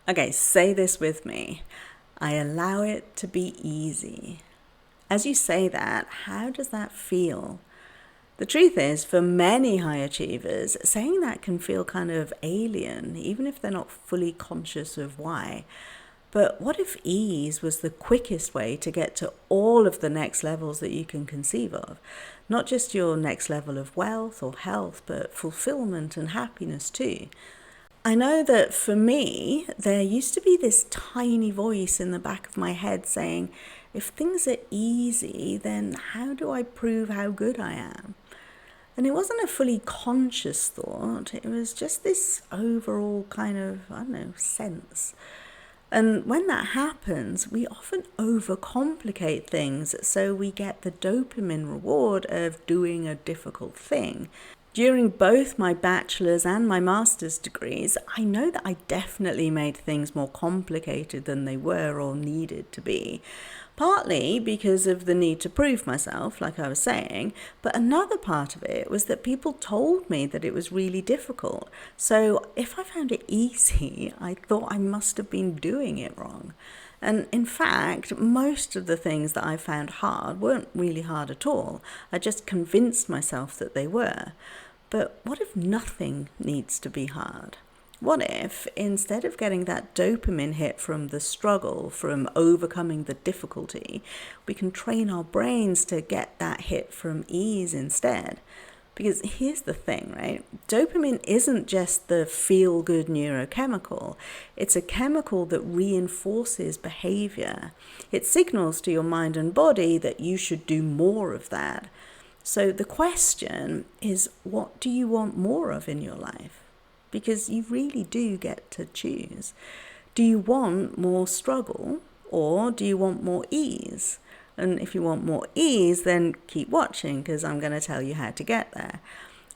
Okay, say this with me. I allow it to be easy. As you say that, how does that feel? The truth is, for many high achievers, saying that can feel kind of alien, even if they're not fully conscious of why. But what if ease was the quickest way to get to all of the next levels that you can conceive of? Not just your next level of wealth or health, but fulfillment and happiness too. I know that for me, there used to be this tiny voice in the back of my head saying, if things are easy, then how do I prove how good I am? And it wasn't a fully conscious thought, it was just this overall kind of, sense. And when that happens, we often overcomplicate things, so we get the dopamine reward of doing a difficult thing. During both my bachelor's and my master's degrees, I know that I definitely made things more complicated than they were or needed to be. Partly because of the need to prove myself, like I was saying, but another part of it was that people told me that it was really difficult. So if I found it easy, I thought I must have been doing it wrong. And in fact, most of the things that I found hard weren't really hard at all. I just convinced myself that they were. But what if nothing needs to be hard? What if, instead of getting that dopamine hit from the struggle, from overcoming the difficulty, we can train our brains to get that hit from ease instead? Because here's the thing, right? Dopamine isn't just the feel-good neurochemical. It's a chemical that reinforces behavior. It signals to your mind and body that you should do more of that. So the question is, what do you want more of in your life? Because you really do get to choose. Do you want more struggle or do you want more ease? And if you want more ease, then keep watching because I'm going to tell you how to get there.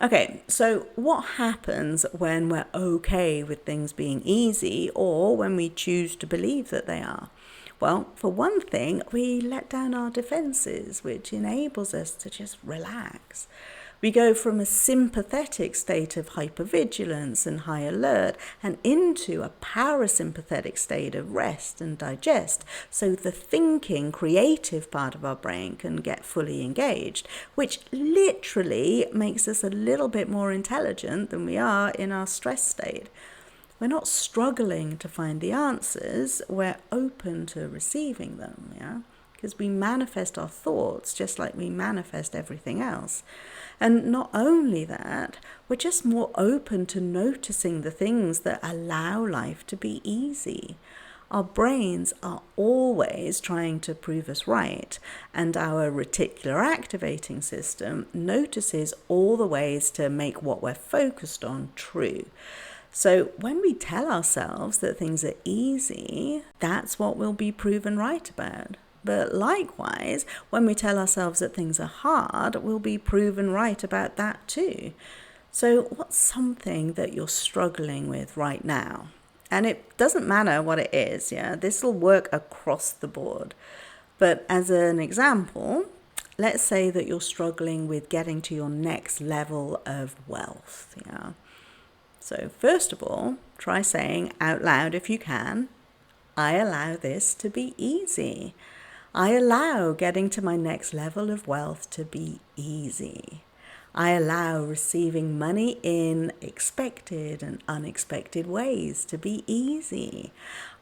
Okay, so what happens when we're okay with things being easy or when we choose to believe that they are? Well, for one thing, we let down our defenses, which enables us to just relax. We go from a sympathetic state of hypervigilance and high alert and into a parasympathetic state of rest and digest. So the thinking, creative part of our brain can get fully engaged, which literally makes us a little bit more intelligent than we are in our stress state. We're not struggling to find the answers, we're open to receiving them, yeah? Because we manifest our thoughts just like we manifest everything else. And not only that, we're just more open to noticing the things that allow life to be easy. Our brains are always trying to prove us right, and our reticular activating system notices all the ways to make what we're focused on true. So when we tell ourselves that things are easy, that's what we'll be proven right about. But likewise, when we tell ourselves that things are hard, we'll be proven right about that too. So what's something that you're struggling with right now? And it doesn't matter what it is, yeah? This will work across the board. But as an example, let's say that you're struggling with getting to your next level of wealth, yeah? So first of all, try saying out loud if you can, I allow this to be easy. I allow getting to my next level of wealth to be easy. I allow receiving money in expected and unexpected ways to be easy.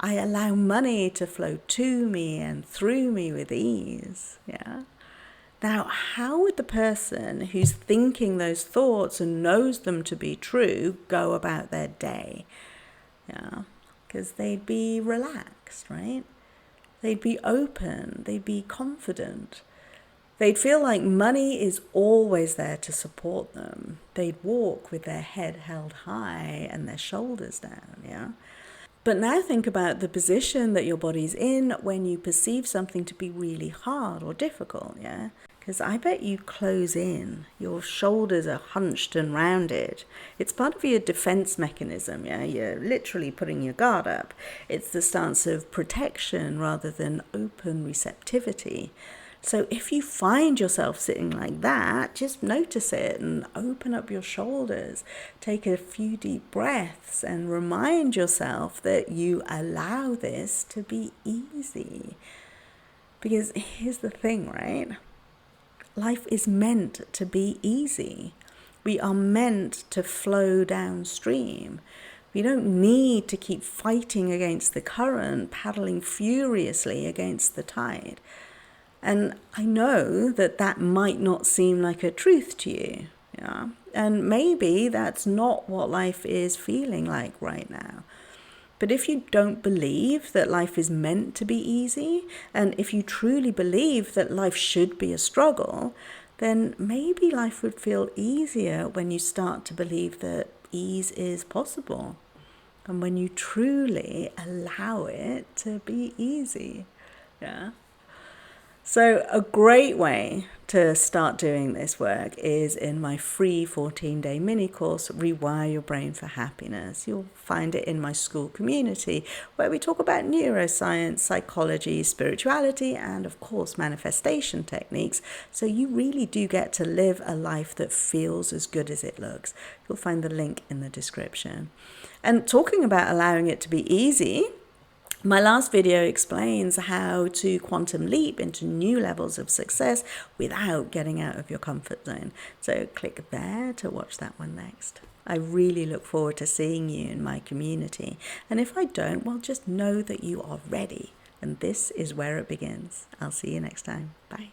I allow money to flow to me and through me with ease. Yeah. Now, how would the person who's thinking those thoughts and knows them to be true go about their day? Yeah, because they'd be relaxed, right? They'd be open, they'd be confident. They'd feel like money is always there to support them. They'd walk with their head held high and their shoulders down, yeah? But now think about the position that your body's in when you perceive something to be really hard or difficult, yeah? Because I bet you close in. Your shoulders are hunched and rounded. It's part of your defense mechanism, yeah? You're literally putting your guard up. It's the stance of protection rather than open receptivity. So if you find yourself sitting like that, just notice it and open up your shoulders. Take a few deep breaths and remind yourself that you allow this to be easy. Because here's the thing, right? Life is meant to be easy. We are meant to flow downstream. We don't need to keep fighting against the current, paddling furiously against the tide. And I know that that might not seem like a truth to you, yeah? And maybe that's not what life is feeling like right now. But if you don't believe that life is meant to be easy, and if you truly believe that life should be a struggle, then maybe life would feel easier when you start to believe that ease is possible. And when you truly allow it to be easy, yeah? So a great way to start doing this work is in my free 14-day mini course, Rewire Your Brain for Happiness. You'll find it in my school community where we talk about neuroscience, psychology, spirituality, and of course manifestation techniques. So you really do get to live a life that feels as good as it looks. You'll find the link in the description. And talking about allowing it to be easy, my last video explains how to quantum leap into new levels of success without getting out of your comfort zone. So click there to watch that one next. I really look forward to seeing you in my community. And if I don't, well, just know that you are ready. And this is where it begins. I'll see you next time. Bye.